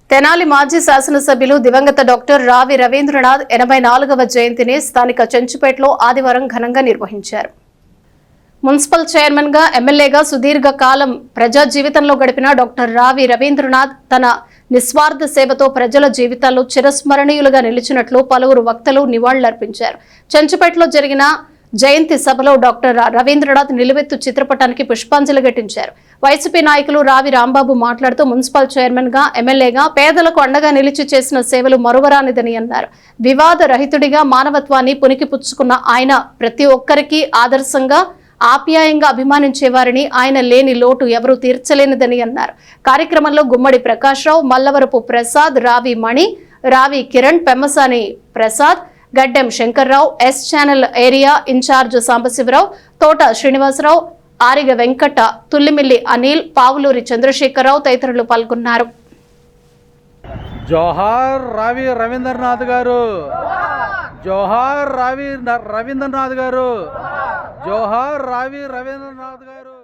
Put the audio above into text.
తెనాలి మాజీ శాసనసభ్యులు దివంగత డాక్టర్ రావి రవీంద్రనాథ్ 84వ జయంతిని స్థానిక చెంచుపేటలో ఆదివారం ఘనంగా నిర్వహించారు. మున్సిపల్ చైర్మన్ గా ఎమ్మెల్యేగా సుదీర్ఘ కాలం ప్రజా జీవితంలో గడిపిన డాక్టర్ రావి రవీంద్రనాథ్ తన నిస్వార్థ సేవతో ప్రజల జీవితాల్లో చిరస్మరణీయులుగా నిలిచినట్లు పలువురు వక్తలు నివాళులర్పించారు. చెంచుపేటలో జరిగిన జయంతి సభలో డాక్టర్ రవీంద్రనాథ్ నిలువెత్తు చిత్రపటానికి పుష్పాంజలి ఘటించారు. వైసీపీ నాయకులు రావి రాంబాబు మాట్లాడుతూ మున్సిపల్ చైర్మన్ గా ఎమ్మెల్యేగా పేదలకు అండగా నిలిచి చేసిన సేవలు మరువరానిదని అన్నారు. వివాద రహితుడిగా మానవత్వాన్ని పుణికిపుచ్చుకున్న ఆయన ప్రతి ఒక్కరికి ఆదర్శంగా ఆప్యాయంగా అభిమానించేవారిని, ఆయన లేని లోటు ఎవరూ తీర్చలేనిదని అన్నారు. కార్యక్రమంలో గుమ్మడి Prakash Rao, Mallavarapu Prasad, Ravi Mani, Ravi Kiran, Pemmasani Prasad, Gaddam Shankarrao, S channel area incharge Sambasivarao, Thota Srinivasarao, ఆరిగ Venkata, Tullimilli Anil, Pavuluri Chandrashekar Rao తదితరులు పాల్గొన్నారు. జోహార్ రావి రవీంద్రనాథ్ గారు, జోహార్ రావి రవీంద్రనాథ్ గారు, జోహార్ రావి రవీంద్రనాథ్ గారు.